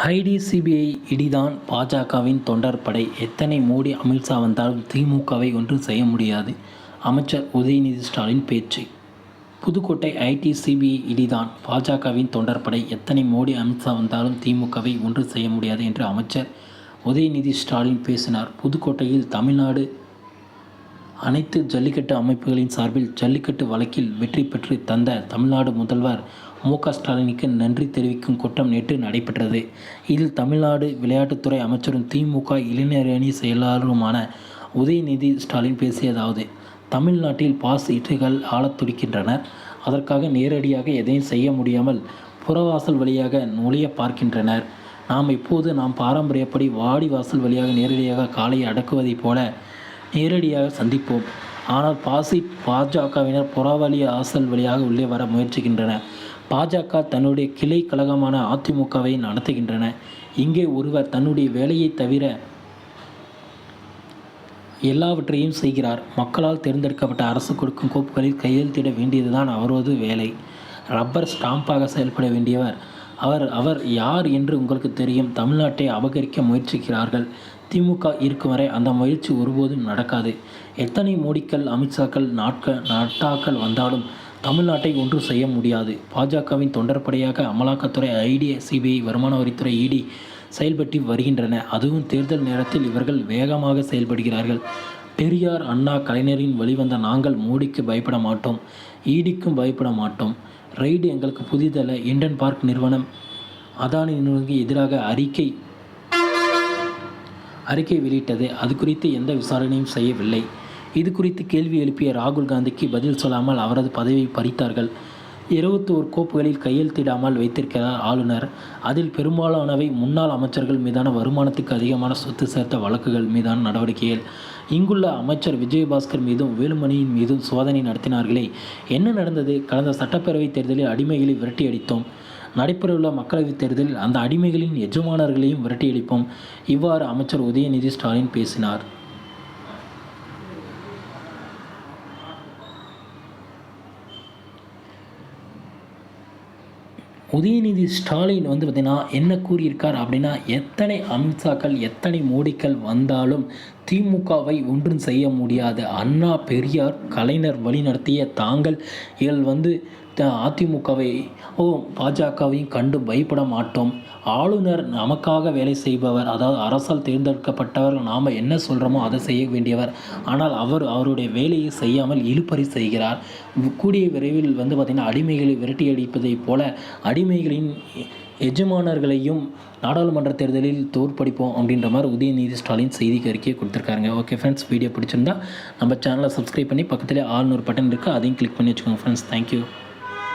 ID CBI இடிதான் பாஜகவின் தொண்டர் படை. எத்தனை மோடி அமித்ஷா வந்தாலும் திமுகவை ஒன்றும் செய்ய முடியாது. அமைச்சர் உதயநிதி ஸ்டாலின் பேச்சு. புதுக்கோட்டை ஐடி சிபிஐ இடிதான் பாஜகவின் தொண்டர் படை. எத்தனை மோடி அமித்ஷா வந்தாலும் திமுகவை ஒன்றும் செய்ய முடியாது என்று அமைச்சர் உதயநிதி ஸ்டாலின் பேசினார். புதுக்கோட்டையில் தமிழ்நாடு அனைத்து ஜல்லிக்கட்டு அமைப்புகளின் சார்பில் ஜல்லிக்கட்டு வழக்கில் வெற்றி பெற்று தந்த தமிழ்நாடு முதல்வர் மு.க. ஸ்டாலினுக்கு நன்றி தெரிவிக்கும் கூட்டம் நேற்று நடைபெற்றது. இதில் தமிழ்நாடு விளையாட்டுத்துறை அமைச்சரும் திமுக இளைஞரணி செயலாளருமான உதயநிதி ஸ்டாலின் பேசியதாவது: தமிழ்நாட்டில் பாஸ் இட்டுகள் ஆளத் துடிக்கின்றனர். அதற்காக நேரடியாக எதையும் செய்ய முடியாமல் புறவாசல் வழியாக நுழைய பார்க்கின்றனர். நாம் பாரம்பரியப்படி வாடி வாசல் வழியாக நேரடியாக காளையை அடக்குவதைப் போல நேரடியாக சந்திப்போம். ஆனால் பாஜகவினர் புறவழி வாசல் வழியாக உள்ளே வர முயற்சிக்கின்றனர். பாஜக தன்னுடைய கிளை கழகமான அதிமுகவை நடத்துகின்றன. இங்கே ஒருவர் தன்னுடைய வேலையை தவிர எல்லாவற்றையும் செய்கிறார். மக்களால் தேர்ந்தெடுக்கப்பட்ட அரசு கொடுக்கும் கோப்புகளில் கையெழுத்திட வேண்டியதுதான் அவரது வேலை. ரப்பர் ஸ்டாம்பாக செயல்பட வேண்டியவர் அவர் யார் என்று உங்களுக்கு தெரியும். தமிழ்நாட்டை அபகரிக்க முயற்சிக்கிறார்கள். திமுக இருக்கும் வரை அந்த முயற்சி ஒருபோதும் நடக்காது. எத்தனை மோடிக்கள் அமித்ஷாக்கள் நட்டாக்கள் வந்தாலும் தமிழ்நாட்டை ஒன்றும் செய்ய முடியாது. பாஜகவின் தொண்டர்படையாக அமலாக்கத்துறை, ஐடி, சிபிஐ, வருமான வரித்துறை, இடி செயல்பட்டு வருகின்றன. அதுவும் தேர்தல் நேரத்தில் இவர்கள் வேகமாக செயல்படுகிறார்கள். பெரியார், அண்ணா, கலைஞரின் வழிவந்த நாங்கள் மோடிக்கு பயப்பட மாட்டோம், ஈடிக்கும் பயப்பட மாட்டோம். ரெய்டு எங்களுக்கு புதிதல்ல. இண்டன் பார்க் நிறுவனம் அதானி நிறுவனத்துக்கு எதிராக அறிக்கை வெளியிட்டது. அது குறித்து எந்த விசாரணையும் செய்யவில்லை. இது குறித்து கேள்வி எழுப்பிய ராகுல் காந்திக்கு பதில் சொல்லாமல் அவரது பதவியை பறித்தார்கள். 21 கோப்புகளில் கையெழுத்திடாமல் வைத்திருக்கிறார் ஆளுநர். அதில் பெரும்பாலானவை முன்னாள் அமைச்சர்கள் மீதான வருமானத்துக்கு அதிகமான சொத்து சேர்த்த வழக்குகள் மீதான நடவடிக்கைகள். இங்குள்ள அமைச்சர் விஜயபாஸ்கர் மீதும் வேலுமணியின் மீதும் சோதனை நடத்தினார்களே, என்ன நடந்தது? கடந்த சட்டப்பேரவைத் தேர்தலில் அடிமைகளை விரட்டியடித்தோம். நடைபெறவுள்ள மக்களவைத் தேர்தலில் அந்த அடிமைகளின் எஜமானர்களையும் விரட்டியடிப்போம். இவ்வாறு அமைச்சர் உதயநிதி ஸ்டாலின் பேசினார். உதயநிதி ஸ்டாலின் பார்த்திங்கன்னா என்ன கூறியிருக்கார் அப்படின்னா, எத்தனை அமித்ஷாக்கள் எத்தனை மோடிக்கள் வந்தாலும் திமுகவை ஒன்றும் செய்ய முடியாது. அண்ணா, பெரியார், கலைஞர் வழிநடத்திய தாங்கள் அதிமுகவை பாஜகவையும் கண்டு பயப்பட மாட்டோம். ஆளுநர் நமக்காக வேலை செய்பவர், அதாவது அரசால் தேர்ந்தெடுக்கப்பட்டவர். நாம் என்ன சொல்கிறோமோ அதை செய்ய வேண்டியவர். ஆனால் அவருடைய வேலையை செய்யாமல் இழுபறி செய்கிறார். கூடிய விரைவில் பார்த்திங்கன்னா அடிமைகளை விரட்டி அடிப்பதைப் போல அடிமைகளின் எஜமானர்களையும் நாடாளுமன்ற தேர்தலில் தோற்கடிப்போம் அப்படின்ற மாதிரி உதயநிதி ஸ்டாலின் செய்திக்கு அறிக்கையை கொடுத்துருக்காங்க. ஓகே ஃப்ரெண்ட்ஸ், வீடியோ பிடிச்சிருந்தா நம்ம சேனலை சப்ஸ்கிரைப் பண்ணி பக்கத்துலேயே ஆல்னு ஒரு பட்டன் இருக்குது, அதையும் கிளிக் பண்ணி வச்சுக்கோங்க ஃப்ரெண்ட்ஸ். தேங்க்யூ.